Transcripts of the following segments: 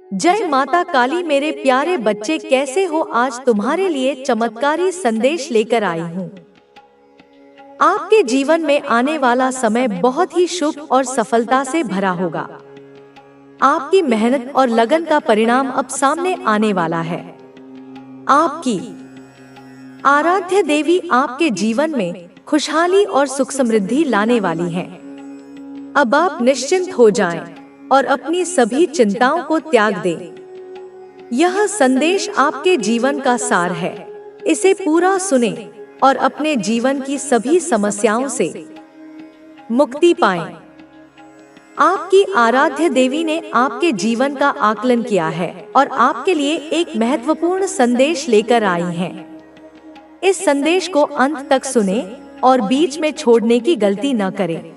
जय माता काली। मेरे प्यारे बच्चे कैसे हो? आज तुम्हारे लिए चमत्कारी संदेश लेकर आई हूँ। आपके जीवन में आने वाला समय बहुत ही शुभ और सफलता से भरा होगा। आपकी मेहनत और लगन का परिणाम अब सामने आने वाला है। आपकी आराध्य देवी आपके जीवन में खुशहाली और सुख समृद्धि लाने वाली है। अब आप निश्चिंत हो जाएं और अपनी सभी चिंताओं को त्याग दें। यह संदेश आपके जीवन का सार है। इसे पूरा सुने और अपने जीवन की सभी समस्याओं से मुक्ति पाएं। आपकी आराध्य देवी ने आपके जीवन का आकलन किया है और आपके लिए एक महत्वपूर्ण संदेश लेकर आई है। इस संदेश को अंत तक सुने और बीच में छोड़ने की गलती न करें।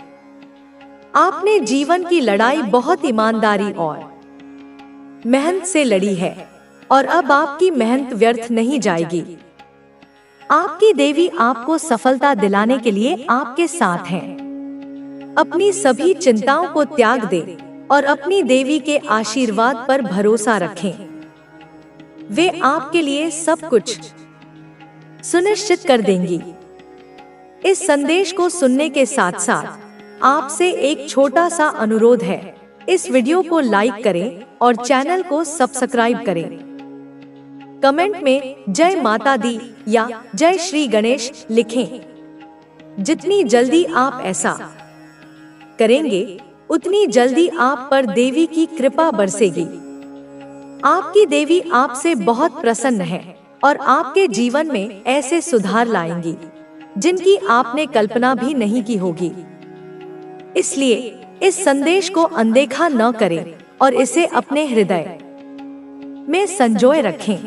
आपने जीवन की लड़ाई बहुत ईमानदारी और मेहनत से लड़ी है और अब आपकी मेहनत व्यर्थ नहीं जाएगी। आपकी देवी आपको सफलता दिलाने के लिए आपके साथ है। अपनी सभी चिंताओं को त्याग दें और अपनी देवी के आशीर्वाद पर भरोसा रखें। वे आपके लिए सब कुछ सुनिश्चित कर देंगी। इस संदेश को सुनने के साथ साथ आपसे एक छोटा सा अनुरोध है। इस वीडियो को लाइक करें और चैनल को सब्सक्राइब करें। कमेंट में जय माता दी या जय श्री गणेश लिखें। जितनी जल्दी आप ऐसा करेंगे उतनी जल्दी आप पर देवी की कृपा बरसेगी। आपकी देवी आपसे बहुत प्रसन्न है और आपके जीवन में ऐसे सुधार लाएंगी जिनकी आपने कल्पना भी नहीं की होगी। इसलिए इस संदेश को अनदेखा न करें और इसे अपने हृदय में संजोए रखें।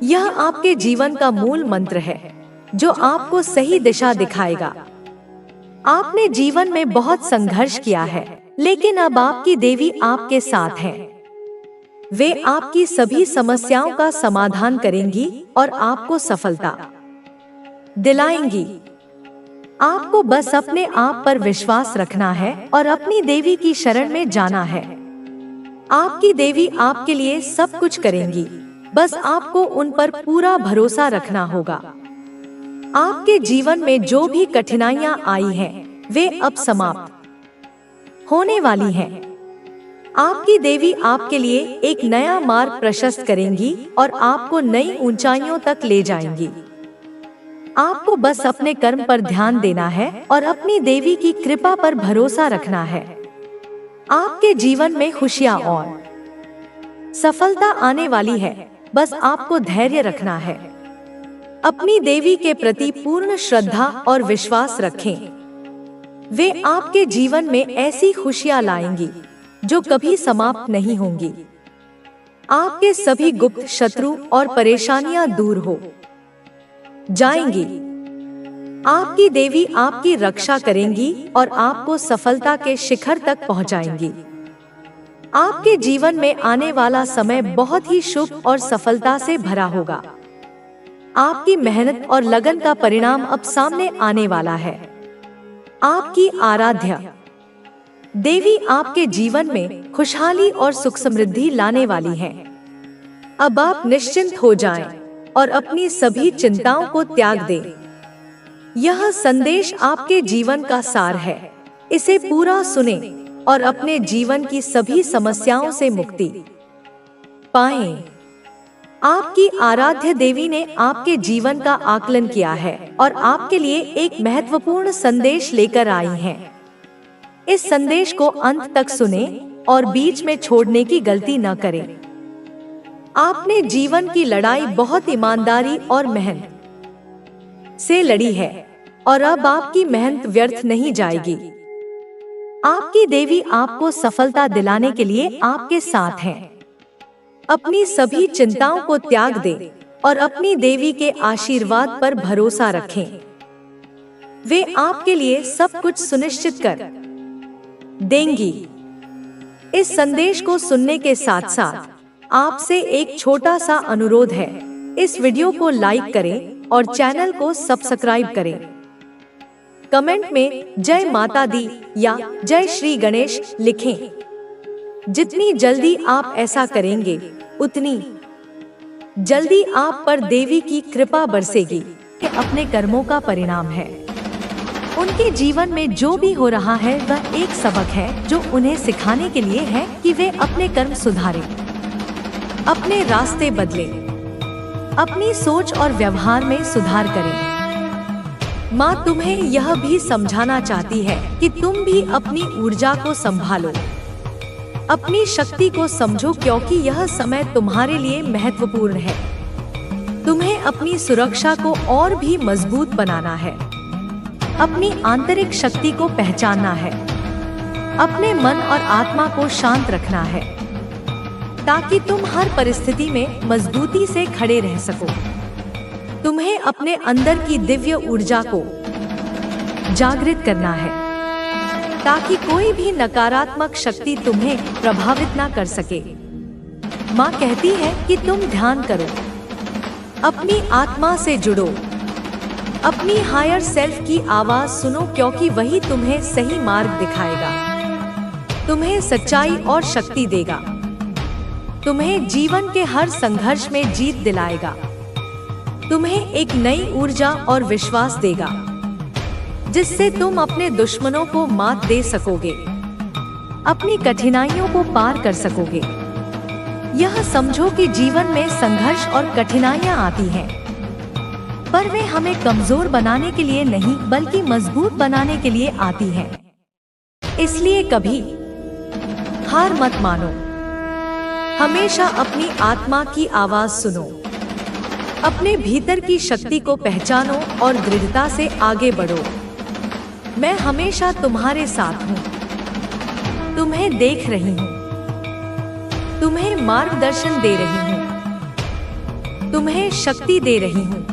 यह आपके जीवन का मूल मंत्र है जो आपको सही दिशा दिखाएगा। आपने जीवन में बहुत संघर्ष किया है, लेकिन अब आपकी देवी आपके साथ है। वे आपकी सभी समस्याओं का समाधान करेंगी और आपको सफलता दिलाएंगी। आपको बस अपने आप पर विश्वास रखना है और अपनी देवी की शरण में जाना है। आपकी देवी आपके लिए सब कुछ करेंगी, बस आपको उन पर पूरा भरोसा रखना होगा। आपके जीवन में जो भी कठिनाइयां आई हैं, वे अब समाप्त होने वाली हैं। आपकी देवी आपके लिए एक नया मार्ग प्रशस्त करेंगी और आपको नई ऊंचाइयों तक ले जाएंगी। आपको बस अपने कर्म पर ध्यान देना है और अपनी देवी की कृपा पर भरोसा रखना है। आपके जीवन में खुशियां और सफलता आने वाली है, बस आपको धैर्य रखना है। अपनी देवी के प्रति पूर्ण श्रद्धा और विश्वास रखें। वे आपके जीवन में ऐसी खुशियां लाएंगी जो कभी समाप्त नहीं होंगी। आपके सभी गुप्त शत्रु और परेशानियां दूर हो जाएंगी। आपकी देवी आपकी रक्षा करेंगी और आपको सफलता के शिखर तक पहुंचाएंगी। आपके जीवन में आने वाला समय बहुत ही शुभ और सफलता से भरा होगा। आपकी मेहनत और लगन का परिणाम अब सामने आने वाला है। आपकी आराध्या देवी आपके जीवन में खुशहाली और सुख समृद्धि लाने वाली है। अब आप निश्चिंत हो जाएं और अपनी सभी चिंताओं को त्याग दें। यह संदेश आपके जीवन का सार है। इसे पूरा सुने और अपने जीवन की सभी समस्याओं से मुक्ति पाएं। आपकी आराध्य देवी ने आपके जीवन का आकलन किया है और आपके लिए एक महत्वपूर्ण संदेश लेकर आई है। इस संदेश को अंत तक सुने और बीच में छोड़ने की गलती न करें। आपने जीवन की लड़ाई बहुत ईमानदारी और मेहनत से लड़ी है और अब आपकी मेहनत व्यर्थ नहीं जाएगी। आपकी देवी आपको सफलता दिलाने के लिए आपके साथ है। अपनी सभी चिंताओं को त्याग दें और अपनी देवी के आशीर्वाद पर भरोसा रखें। वे आपके लिए सब कुछ सुनिश्चित कर देंगी। इस संदेश को सुनने के साथ साथ आपसे एक छोटा सा अनुरोध है। इस वीडियो को लाइक करें और चैनल को सब्सक्राइब करें। कमेंट में जय माता दी या जय श्री गणेश लिखें। जितनी जल्दी आप ऐसा करेंगे, उतनी जल्दी आप पर देवी की कृपा बरसेगी। ये अपने कर्मों का परिणाम है। उनके जीवन में जो भी हो रहा है वह एक सबक है जो उन्हें सिखाने के लिए है कि वे अपने कर्म सुधारें, अपने रास्ते बदलें, अपनी सोच और व्यवहार में सुधार करें। माँ तुम्हें यह भी समझाना चाहती है कि तुम भी अपनी ऊर्जा को संभालो, अपनी शक्ति को समझो, क्योंकि यह समय तुम्हारे लिए महत्वपूर्ण है। तुम्हें अपनी सुरक्षा को और भी मजबूत बनाना है, अपनी आंतरिक शक्ति को पहचानना है, अपने मन और आत्मा को शांत रखना है, ताकि तुम हर परिस्थिति में मजबूती से खड़े रह सको। तुम्हें अपने अंदर की दिव्य ऊर्जा को जागृत करना है, ताकि कोई भी नकारात्मक शक्ति तुम्हें प्रभावित ना कर सके। माँ कहती है कि तुम ध्यान करो, अपनी आत्मा से जुड़ो, अपनी हायर सेल्फ की आवाज सुनो, क्योंकि वही तुम्हें सही मार्ग दिखाएगा, तुम्हें सच्चाई और शक्ति देगा, तुम्हें जीवन के हर संघर्ष में जीत दिलाएगा, तुम्हें एक नई ऊर्जा और विश्वास देगा, जिससे तुम अपने दुश्मनों को मात दे सकोगे, अपनी कठिनाइयों को पार कर सकोगे। यह समझो कि जीवन में संघर्ष और कठिनाइयां आती हैं, पर वे हमें कमजोर बनाने के लिए नहीं बल्कि मजबूत बनाने के लिए आती हैं। इसलिए कभी हार मत मानो, हमेशा अपनी आत्मा की आवाज सुनो, अपने भीतर की शक्ति को पहचानो और दृढ़ता से आगे बढ़ो। मैं हमेशा तुम्हारे साथ हूँ, तुम्हें देख रही हूँ, तुम्हें मार्गदर्शन दे रही हूँ, तुम्हें शक्ति दे रही हूँ।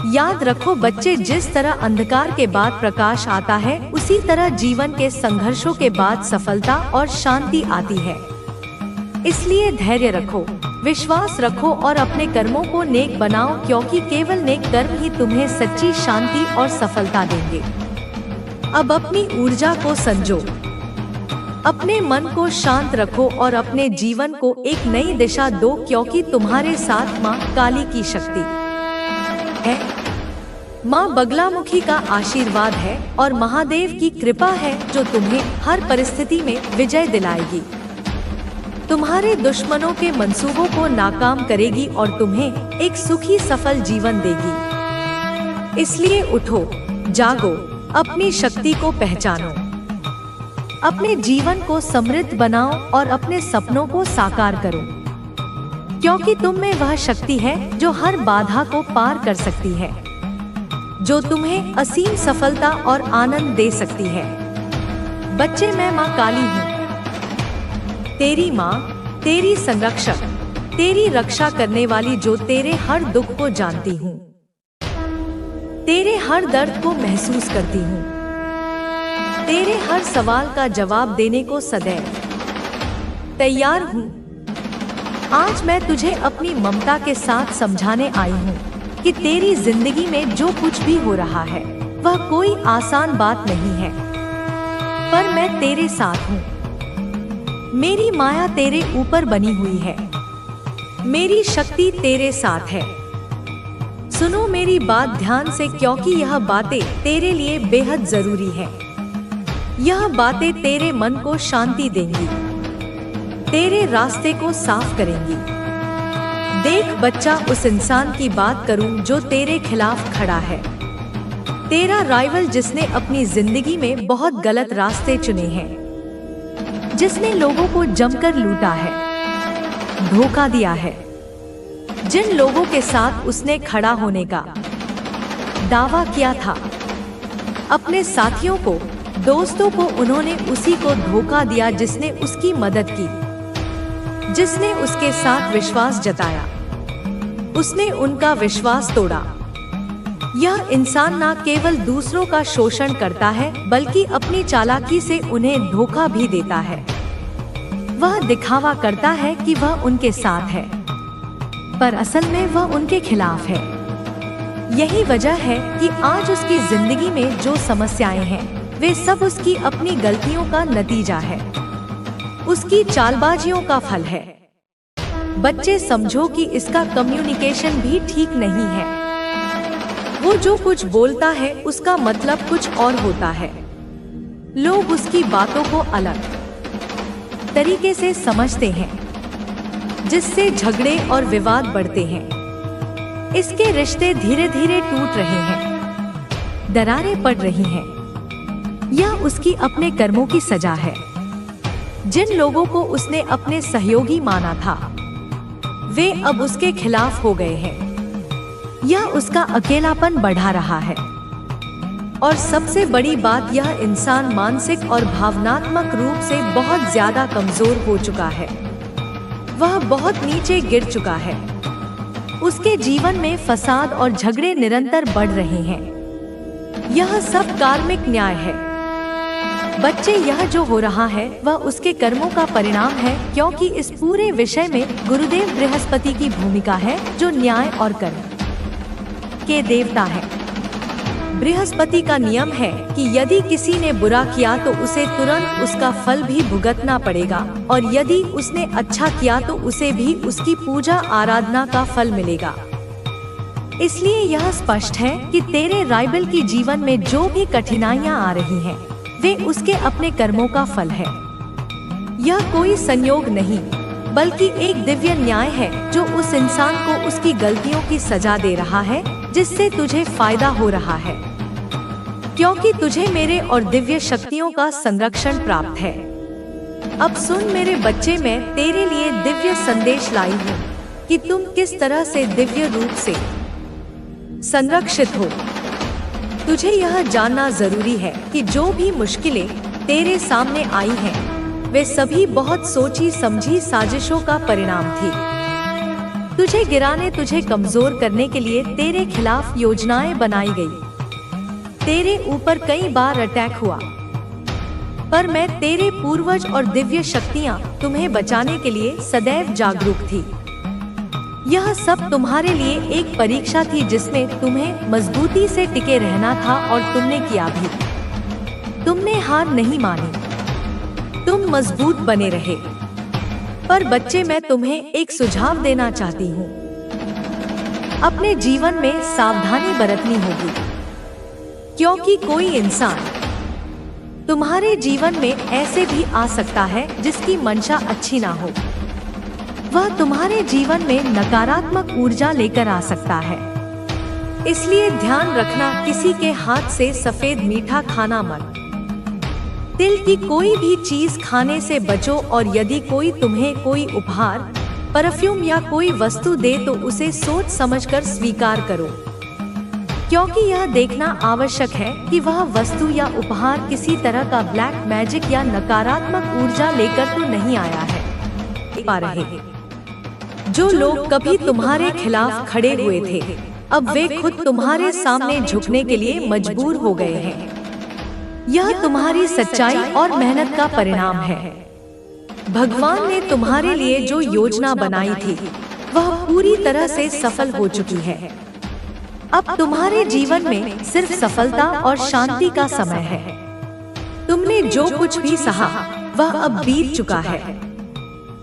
याद रखो बच्चे, जिस तरह अंधकार के बाद प्रकाश आता है, उसी तरह जीवन के संघर्षों के बाद सफलता और शांति आती है। इसलिए धैर्य रखो, विश्वास रखो और अपने कर्मों को नेक बनाओ, क्योंकि केवल नेक कर्म ही तुम्हें सच्ची शांति और सफलता देंगे। अब अपनी ऊर्जा को संजो, अपने मन को शांत रखो और अपने जीवन को एक नई दिशा दो, क्योंकि तुम्हारे साथ माँ काली की शक्ति है, माँ बगलामुखी का आशीर्वाद है और महादेव की कृपा है जो तुम्हें हर परिस्थिति में विजय दिलाएगी, तुम्हारे दुश्मनों के मंसूबों को नाकाम करेगी और तुम्हें एक सुखी सफल जीवन देगी। इसलिए उठो, जागो, अपनी शक्ति को पहचानो, अपने जीवन को समृद्ध बनाओ और अपने सपनों को साकार करो, क्योंकि तुम में वह शक्ति है जो हर बाधा को पार कर सकती है, जो तुम्हें असीम सफलता और आनंद दे सकती है। बच्चे, मैं माँ काली हूँ, तेरी माँ, तेरी संरक्षक, तेरी रक्षा करने वाली, जो तेरे हर दुख को जानती हूँ, तेरे हर दर्द को महसूस करती हूँ, तेरे हर सवाल का जवाब देने को सदैव तैयार हूँ। आज मैं तुझे अपनी ममता के साथ समझाने आई हूँ कि तेरी जिंदगी में जो कुछ भी हो रहा है वह कोई आसान बात नहीं है, पर मैं तेरे साथ हूँ। मेरी माया तेरे ऊपर बनी हुई है, मेरी शक्ति तेरे साथ है। सुनो मेरी बात ध्यान से, क्योंकि यह बातें तेरे लिए बेहद जरूरी है। यह बातें तेरे मन को शांति देंगी, तेरे रास्ते को साफ करेंगी। देख बच्चा, उस इंसान की बात करूं जो तेरे खिलाफ खड़ा है, तेरा राइवल, जिसने अपनी जिंदगी में बहुत गलत रास्ते चुने हैं, जिसने लोगों को जमकर लूटा है, धोखा दिया है। जिन लोगों के साथ उसने खड़ा होने का दावा किया था, अपने साथियों को, दोस्तों को, उन्होंने उसी को धोखा दिया जिसने उसकी मदद की, जिसने उसके साथ विश्वास जताया, उसने उनका विश्वास तोड़ा। यह इंसान न केवल दूसरों का शोषण करता है बल्कि अपनी चालाकी से उन्हें धोखा भी देता है। वह दिखावा करता है कि वह उनके साथ है, पर असल में वह उनके खिलाफ है। यही वजह है कि आज उसकी जिंदगी में जो समस्याएं हैं वे सब उसकी अपनी गलतियों का नतीजा है। उसकी चालबाजियों का फल है। बच्चे समझो कि इसका कम्युनिकेशन भी ठीक नहीं है। वो जो कुछ बोलता है उसका मतलब कुछ और होता है। लोग उसकी बातों को अलग तरीके से समझते हैं, जिससे झगड़े और विवाद बढ़ते हैं। इसके रिश्ते धीरे धीरे टूट रहे हैं, दरारें पड़ रही हैं। यह उसकी अपने कर्मों की सजा है। जिन लोगों को उसने अपने सहयोगी माना था, वे अब उसके खिलाफ हो गए हैं। यह उसका अकेलापन बढ़ा रहा है। और सबसे बड़ी बात, यह इंसान मानसिक और भावनात्मक रूप से बहुत ज्यादा कमजोर हो चुका है। वह बहुत नीचे गिर चुका है। उसके जीवन में फसाद और झगड़े निरंतर बढ़ रहे हैं। यह सब कार्मिक न्याय है। बच्चे, यह जो हो रहा है वह उसके कर्मों का परिणाम है, क्योंकि इस पूरे विषय में गुरुदेव बृहस्पति की भूमिका है, जो न्याय और कर्म के देवता है। बृहस्पति का नियम है कि यदि किसी ने बुरा किया तो उसे तुरंत उसका फल भी भुगतना पड़ेगा, और यदि उसने अच्छा किया तो उसे भी उसकी पूजा आराधना का फल मिलेगा। इसलिए यह स्पष्ट है कि तेरे राइवल की जीवन में जो भी कठिनाइयां आ रही हैं, वे उसके अपने कर्मों का फल है। यह कोई संयोग नहीं, बल्कि एक दिव्य न्याय है, जो उस इंसान को उसकी गलतियों की सजा दे रहा है, जिससे तुझे फायदा हो रहा है, क्योंकि तुझे मेरे और दिव्य शक्तियों का संरक्षण प्राप्त है। अब सुन मेरे बच्चे, मैं तेरे लिए दिव्य संदेश लाई हूँ कि तुम किस तरह से दिव्य रूप से संरक्षित हो। तुझे यह जानना जरूरी है कि जो भी मुश्किलें तेरे सामने आई हैं, वे सभी बहुत सोची समझी साजिशों का परिणाम थी। तुझे गिराने, तुझे कमजोर करने के लिए तेरे खिलाफ योजनाएं बनाई गई। तेरे ऊपर कई बार अटैक हुआ, पर मैं तेरे पूर्वज और दिव्य शक्तियां तुम्हें बचाने के लिए सदैव जागरूक थी। यह सब तुम्हारे लिए एक परीक्षा थी, जिसमें तुम्हें मजबूती से टिके रहना था, और तुमने किया भी। तुमने हार नहीं मानी, तुम मजबूत बने रहे। पर बच्चे, मैं तुम्हें एक सुझाव देना चाहती हूँ। अपने जीवन में सावधानी बरतनी होगी, क्योंकि कोई इंसान तुम्हारे जीवन में ऐसे भी आ सकता है जिसकी मंशा अच्छी ना हो। वह तुम्हारे जीवन में नकारात्मक ऊर्जा लेकर आ सकता है। इसलिए ध्यान रखना, किसी के हाथ से सफेद मीठा खाना मत। तिल की कोई भी चीज खाने से बचो, और यदि कोई तुम्हें कोई उपहार, परफ्यूम या कोई वस्तु दे तो उसे सोच समझकर स्वीकार करो, क्योंकि यह देखना आवश्यक है कि वह वस्तु या उपहार किसी तरह का ब्लैक मैजिक या नकारात्मक ऊर्जा लेकर तो नहीं आया है। पा रहे जो लोग कभी तुम्हारे खिलाफ खड़े हुए थे, अब वे खुद तुम्हारे सामने झुकने के लिए मजबूर हो गए हैं। यह तुम्हारी सच्चाई और मेहनत का परिणाम है। भगवान ने तुम्हारे लिए जो योजना बनाई थी, वह पूरी तरह से सफल हो चुकी है। अब तुम्हारे जीवन में सिर्फ सफलता और शांति का समय है। तुमने जो कुछ भी सहा, वह अब बीत चुका है।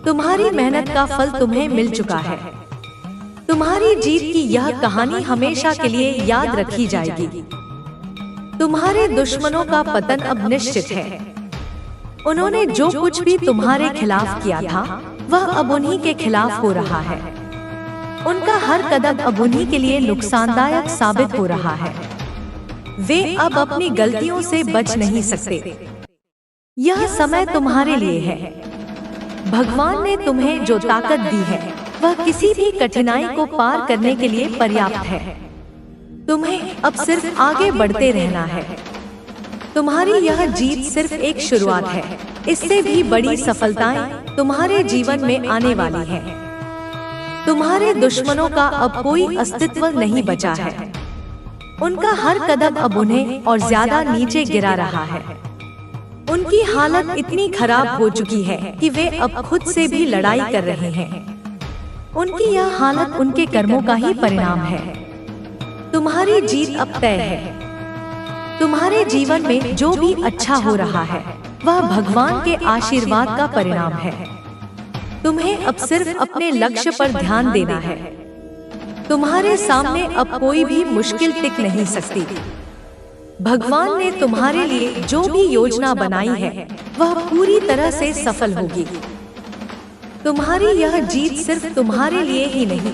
तुम्हारी मेहनत का फल तुम्हें मिल चुका है। तुम्हारी जीत की यह कहानी हमेशा के लिए याद रखी जाएगी। तुम्हारे दुश्मनों का पतन अब निश्चित है। उन्होंने जो कुछ भी तुम्हारे खिलाफ किया था, वह अब उन्हीं के खिलाफ हो रहा है। उनका हर कदम अब उन्हीं के लिए नुकसानदायक साबित हो रहा है। वे अब अपनी गलतियों से बच नहीं सकते। यह समय तुम्हारे लिए है। भगवान ने तुम्हें जो ताकत दी है, वह किसी भी कठिनाई को पार करने के लिए पर्याप्त है। तुम्हें अब सिर्फ आगे बढ़ते रहना है। तुम्हारी यह जीत सिर्फ एक शुरुआत है। इससे भी बड़ी सफलताएं तुम्हारे जीवन में आने वाली हैं। तुम्हारे दुश्मनों का अब कोई अस्तित्व नहीं बचा है। उनका हर कदम अब उन्हें और ज्यादा नीचे गिरा रहा है। उनकी हालत इतनी खराब हो चुकी है कि वे अब खुद से भी लड़ाई कर रहे हैं। उनकी यह हालत उनके कर्मों का ही परिणाम है। तुम्हारी जीत अब तय है। तुम्हारे जीवन में जो भी अच्छा हो रहा है, वह भगवान के आशीर्वाद का परिणाम है। तुम्हें अब सिर्फ अपने लक्ष्य पर ध्यान देना है। तुम्हारे सामने अब कोई भी मुश्किल टिक नहीं सकती। भगवान ने तुम्हारे लिए जो भी योजना बनाई है वह पूरी तरह से सफल होगी। तुम्हारी यह जीत सिर्फ तुम्हारे लिए ही नहीं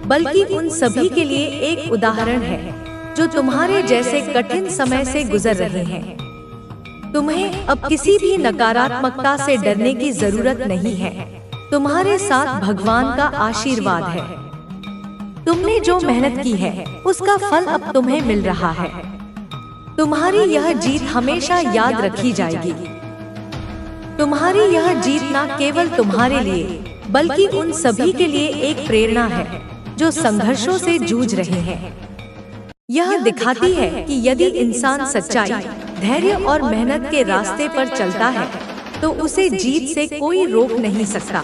बल्कि उन सभी के लिए एक उदाहरण है जो तुम्हारे जैसे कठिन समय से गुजर रहे हैं। तुम्हें अब किसी भी नकारात्मकता से डरने की जरूरत नहीं है। तुम्हारे साथ भगवान का आशीर्वाद है। तुमने जो मेहनत की है उसका फल अब तुम्हें मिल रहा है। तुम्हारी यह जीत हमेशा याद रखी जाएगी। तुम्हारी यह जीत न केवल तुम्हारे लिए बल्कि उन सभी के लिए एक प्रेरणा है जो संघर्षों से जूझ रहे हैं। यह दिखाती है कि यदि इंसान सच्चाई, धैर्य और मेहनत के रास्ते पर चलता है तो उसे जीत से कोई रोक नहीं सकता।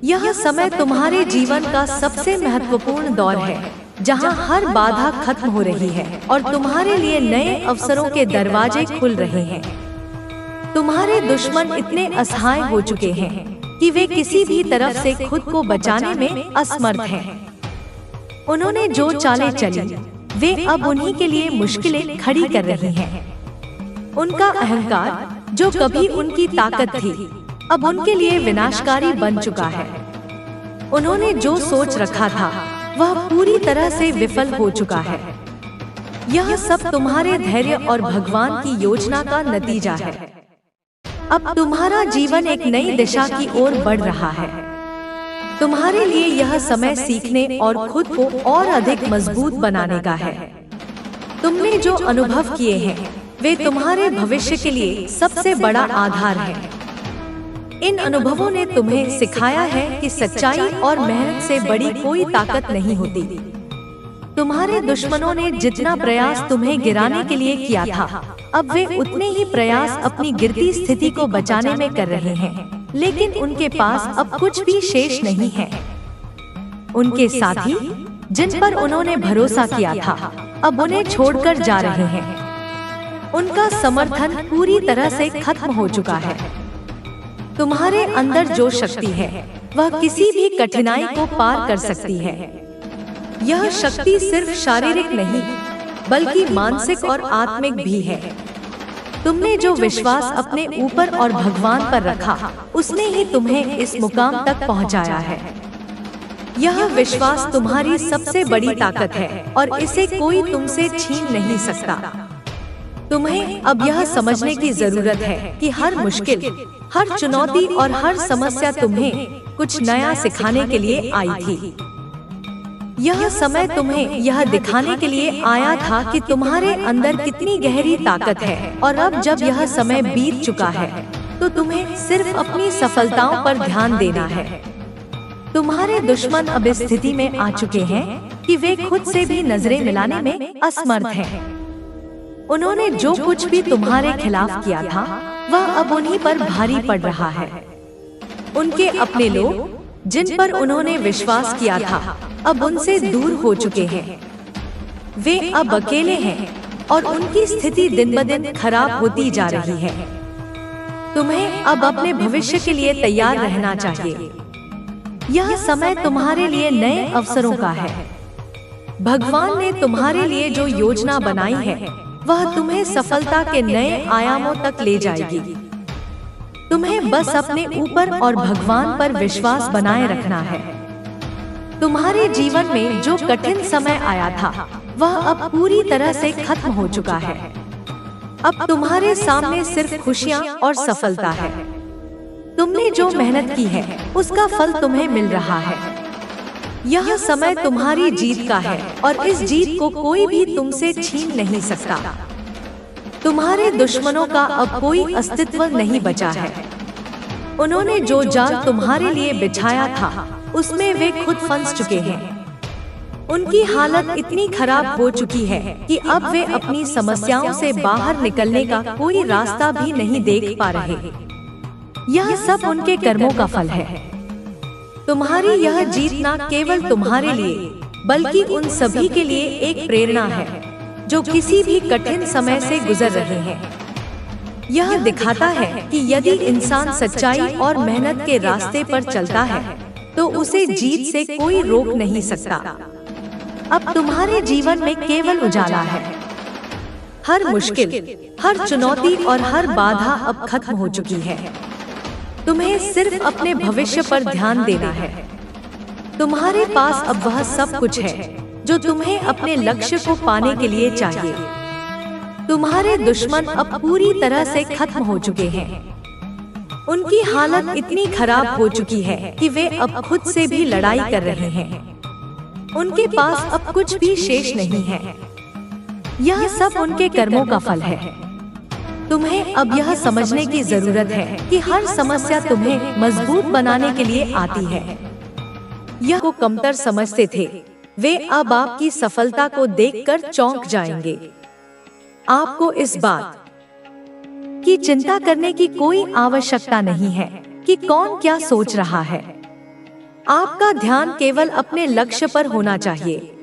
यह समय तुम्हारे जीवन का सबसे महत्वपूर्ण दौर है जहां हर बाधा खत्म हो रही है और तुम्हारे लिए नए अवसरों के दरवाजे खुल रहे हैं। तुम्हारे दुश्मन इतने असहाय हो चुके हैं कि वे किसी भी तरफ से खुद को बचाने में असमर्थ हैं। उन्होंने जो चालें चली वे अब उन्हीं के लिए मुश्किलें खड़ी कर रही हैं। उनका अहंकार जो कभी उनकी ताकत थी अब उनके लिए विनाशकारी बन चुका है। उन्होंने जो सोच रखा था वह पूरी तरह से विफल हो चुका है। यह सब तुम्हारे धैर्य और भगवान की योजना का नतीजा है। अब तुम्हारा जीवन एक नई दिशा की ओर बढ़ रहा है। तुम्हारे लिए यह समय सीखने और खुद को और अधिक मजबूत बनाने का है। तुमने जो अनुभव किए हैं वे तुम्हारे भविष्य के लिए सबसे बड़ा आधार है। इन अनुभवों ने तुम्हें सिखाया है कि सच्चाई और मेहनत से बड़ी कोई ताकत नहीं होती। तुम्हारे दुश्मनों ने जितना प्रयास तुम्हें गिराने के लिए किया था अब वे उतने ही प्रयास अपनी गिरती स्थिति को बचाने में कर रहे हैं, लेकिन उनके पास अब कुछ भी शेष नहीं है। उनके साथी जिन पर उन्होंने भरोसा किया था अब उन्हें छोड़कर जा रहे हैं। उनका समर्थन पूरी तरह से खत्म हो चुका है। तुम्हारे अंदर जो शक्ति है वह किसी भी कठिनाई को पार कर सकती है। यह शक्ति सिर्फ शारीरिक नहीं बल्कि मानसिक और आत्मिक भी है। तुमने जो विश्वास अपने ऊपर और भगवान पर रखा उसने ही तुम्हें इस मुकाम तक पहुंचाया है। यह विश्वास तुम्हारी सबसे बड़ी ताकत है और इसे कोई तुमसे छीन नहीं सकता। तुम्हें अब यह समझने की जरूरत है कि हर मुश्किल, हर चुनौती और हर समस्या तुम्हें कुछ नया सिखाने के लिए आई थी। यह समय तुम्हें यह दिखाने के लिए आया था कि तुम्हारे अंदर कितनी गहरी ताकत है और अब जब यह समय बीत चुका है तो तुम्हें सिर्फ अपनी सफलताओं पर ध्यान देना है। तुम्हारे दुश्मन अब इस स्थिति में आ चुके हैं कि वे खुद से भी नजरें मिलाने में असमर्थ हैं। उन्होंने जो कुछ भी तुम्हारे खिलाफ किया था वह अब उन्हीं पर भारी पड़ रहा है। उनके अपने लोग जिन पर उन्होंने विश्वास किया था अब उनसे दूर हो चुके हैं। वे अब अकेले हैं और उनकी स्थिति दिन ब दिन खराब होती जा रही है। तुम्हें अब अपने भविष्य के लिए तैयार रहना चाहिए। यह समय तुम्हारे लिए नए अवसरों का है। भगवान ने तुम्हारे लिए जो योजना बनाई है वह तुम्हें सफलता के नए आयामों तक ले जाएगी। तुम्हें बस अपने ऊपर और भगवान पर विश्वास बनाए रखना है। तुम्हारे जीवन में जो कठिन समय आया था वह अब पूरी तरह से खत्म हो चुका है। अब तुम्हारे सामने सिर्फ खुशियां और सफलता है। तुमने जो मेहनत की है उसका फल तुम्हें मिल रहा है। यह समय तुम्हारी जीत का है और इस जीत को कोई भी तुमसे छीन नहीं सकता। तुम्हारे दुश्मनों का अब कोई अस्तित्व नहीं बचा है। उन्होंने जो जाल तुम्हारे लिए बिछाया था उसमें वे खुद फंस चुके हैं। उनकी हालत इतनी खराब हो चुकी है कि अब वे अपनी समस्याओं से बाहर निकलने का कोई रास्ता भी नहीं देख पा रहे। यह सब उनके कर्मों का फल है। तुम्हारी यह जीत न केवल तुम्हारे लिए बल्कि उन सभी के लिए एक प्रेरणा है जो किसी भी कठिन समय से गुजर रहे हैं। यह दिखाता है कि यदि इंसान सच्चाई और मेहनत के रास्ते पर चलता है तो उसे जीत से कोई रोक नहीं सकता। अब तुम्हारे जीवन में केवल उजाला है। हर मुश्किल, हर चुनौती और हर बाधा अब खत्म हो चुकी है। तुम्हें सिर्फ अपने भविष्य पर ध्यान देना है। तुम्हारे पास अब वह सब कुछ है जो तुम्हें अपने लक्ष्य को पाने के लिए चाहिए। तुम्हारे दुश्मन अब पूरी तरह से खत्म हो चुके हैं। उनकी हालत इतनी खराब हो चुकी है कि वे अब खुद से भी लड़ाई कर रहे हैं। उनके पास अब कुछ भी शेष नहीं है। यह सब उनके कर्मों का फल है। तुम्हें अब यह समझने की जरूरत है कि हर समस्या तुम्हें मजबूत बनाने के लिए आती है। यह को कमतर समझते थे, वे अब आपकी सफलता को देखकर चौंक जाएंगे। आपको इस बात की चिंता करने की कोई आवश्यकता नहीं है कि कौन क्या सोच रहा है। आपका ध्यान केवल अपने लक्ष्य पर होना चाहिए।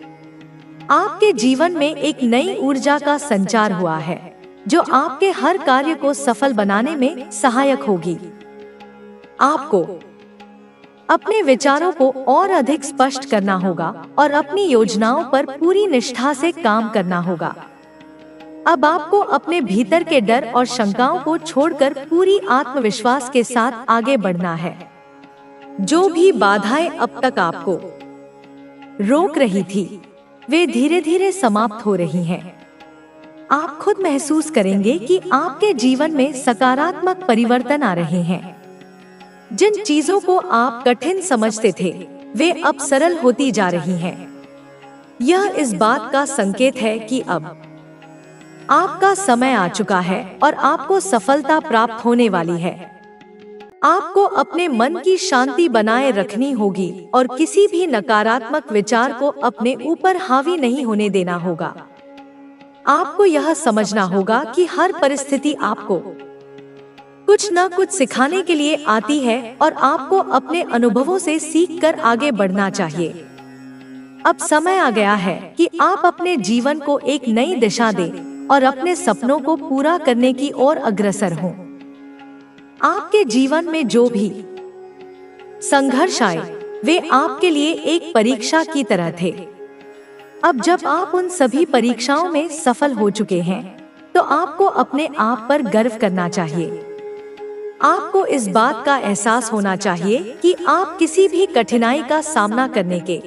आपके जीवन में एक नई ऊर्जा का संचार हुआ है जो आपके हर कार्य को सफल बनाने में सहायक होगी। आपको अपने विचारों को और अधिक स्पष्ट करना होगा और अपनी योजनाओं पर पूरी निष्ठा से काम करना होगा। अब आपको अपने भीतर के डर और शंकाओं को छोड़कर पूरी आत्मविश्वास के साथ आगे बढ़ना है। जो भी बाधाएं अब तक आपको रोक रही थी, वे धीरे धीरे समाप्त हो रही हैं। आप खुद महसूस करेंगे कि आपके जीवन में सकारात्मक परिवर्तन आ रहे हैं। जिन चीजों को आप कठिन समझते थे, वे अब सरल होती जा रही हैं। यह इस बात का संकेत है कि अब आपका समय आ चुका है और आपको सफलता प्राप्त होने वाली है। आपको अपने मन की शांति बनाए रखनी होगी और किसी भी नकारात्मक विचार को अपने ऊपर हावी नहीं होने देना होगा। आपको यह समझना होगा कि हर परिस्थिति आपको कुछ न कुछ सिखाने के लिए आती है और आपको अपने अनुभवों से सीखकर आगे बढ़ना चाहिए। अब समय आ गया है कि आप अपने जीवन को एक नई दिशा दें और अपने सपनों को पूरा करने की ओर अग्रसर हों। आपके जीवन में जो भी संघर्ष आए, वे आपके लिए एक परीक्षा की तरह थे। अब जब आप उन सभी परीक्षाओं में सफल हो चुके हैं, तो आपको अपने आप पर गर्व करना चाहिए। आपको इस बात का एहसास होना चाहिए कि आप किसी भी कठिनाई का सामना करने के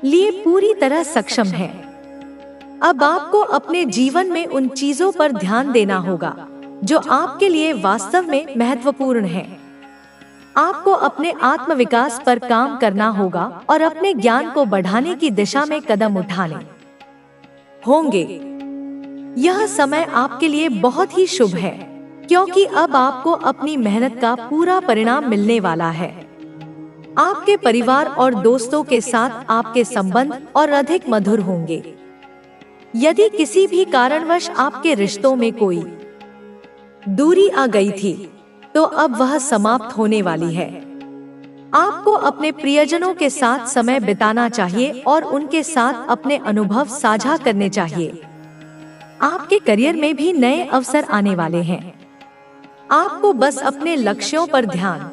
लिए पूरी तरह सक्षम हैं। अब आपको अपने जीवन में उन चीजों पर ध्यान देना होगा जो आपके लिए वास्तव में महत्वपूर्ण है। आपको अपने आत्मविकास पर काम करना होगा और अपने ज्ञान को बढ़ाने की दिशा में कदम उठाने होंगे। यह समय आपके लिए बहुत ही शुभ है, क्योंकि अब आपको अपनी मेहनत का पूरा परिणाम मिलने वाला है। आपके परिवार और दोस्तों के साथ आपके संबंध और अधिक मधुर होंगे। यदि किसी भी कारणवश आपके रिश्तों में कोई दूरी आ गई थी, तो अब वह समाप्त होने वाली है। आपको अपने प्रियजनों के साथ समय बिताना चाहिए और उनके साथ अपने अनुभव साझा करने चाहिए। आपके करियर में भी नए अवसर आने वाले हैं। आपको बस अपने लक्ष्यों पर ध्यान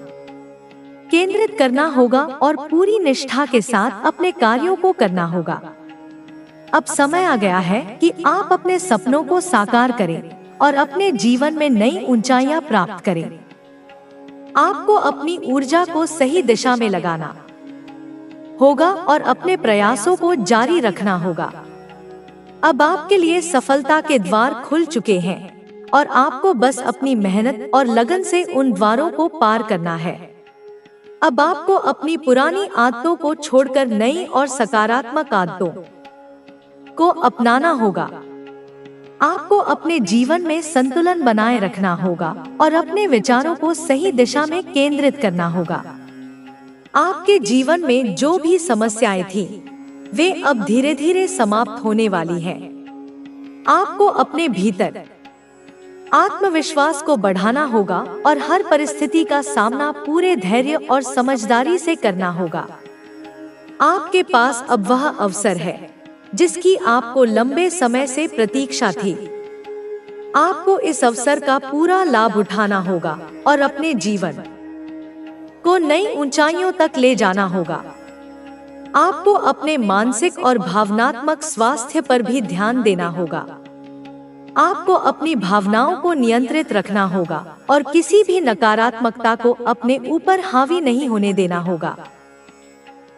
केंद्रित करना होगा और पूरी निष्ठा के साथ अपने कार्यों को करना होगा। अब समय आ गया है कि आप अपने सपनों को साकार करें और अपने जीवन में नई ऊंचाइयां प्राप्त करें। आपको अपनी ऊर्जा को सही दिशा में लगाना होगा और अपने प्रयासों को जारी रखना होगा। अब आपके लिए सफलता के द्वार खुल चुके हैं और आपको बस अपनी मेहनत और लगन से उन द्वारों को पार करना है। अब आपको अपनी पुरानी आदतों को छोड़कर नई और सकारात्मक आदतों को अपनाना होगा। आपको अपने जीवन में संतुलन बनाए रखना होगा और अपने विचारों को सही दिशा में केंद्रित करना होगा। आपके जीवन में जो भी समस्याएं थी, वे अब धीरे धीरे समाप्त होने वाली हैं। आपको अपने भीतर आत्मविश्वास को बढ़ाना होगा और हर परिस्थिति का सामना पूरे धैर्य और समझदारी से करना होगा। आपके पास अब वह अवसर है जिसकी आपको लंबे समय से प्रतीक्षा थी। आपको इस अवसर का पूरा लाभ उठाना होगा और अपने जीवन को नई ऊंचाइयों तक ले जाना होगा। आपको अपने मानसिक और भावनात्मक स्वास्थ्य पर भी ध्यान देना होगा। आपको अपनी भावनाओं को नियंत्रित रखना होगा और किसी भी नकारात्मकता को अपने ऊपर हावी नहीं होने देना होगा।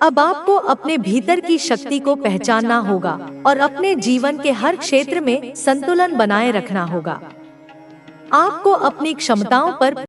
अब आपको अपने भीतर की शक्ति को पहचानना होगा और अपने जीवन के हर क्षेत्र में संतुलन बनाए रखना होगा। आपको अपनी क्षमताओं पर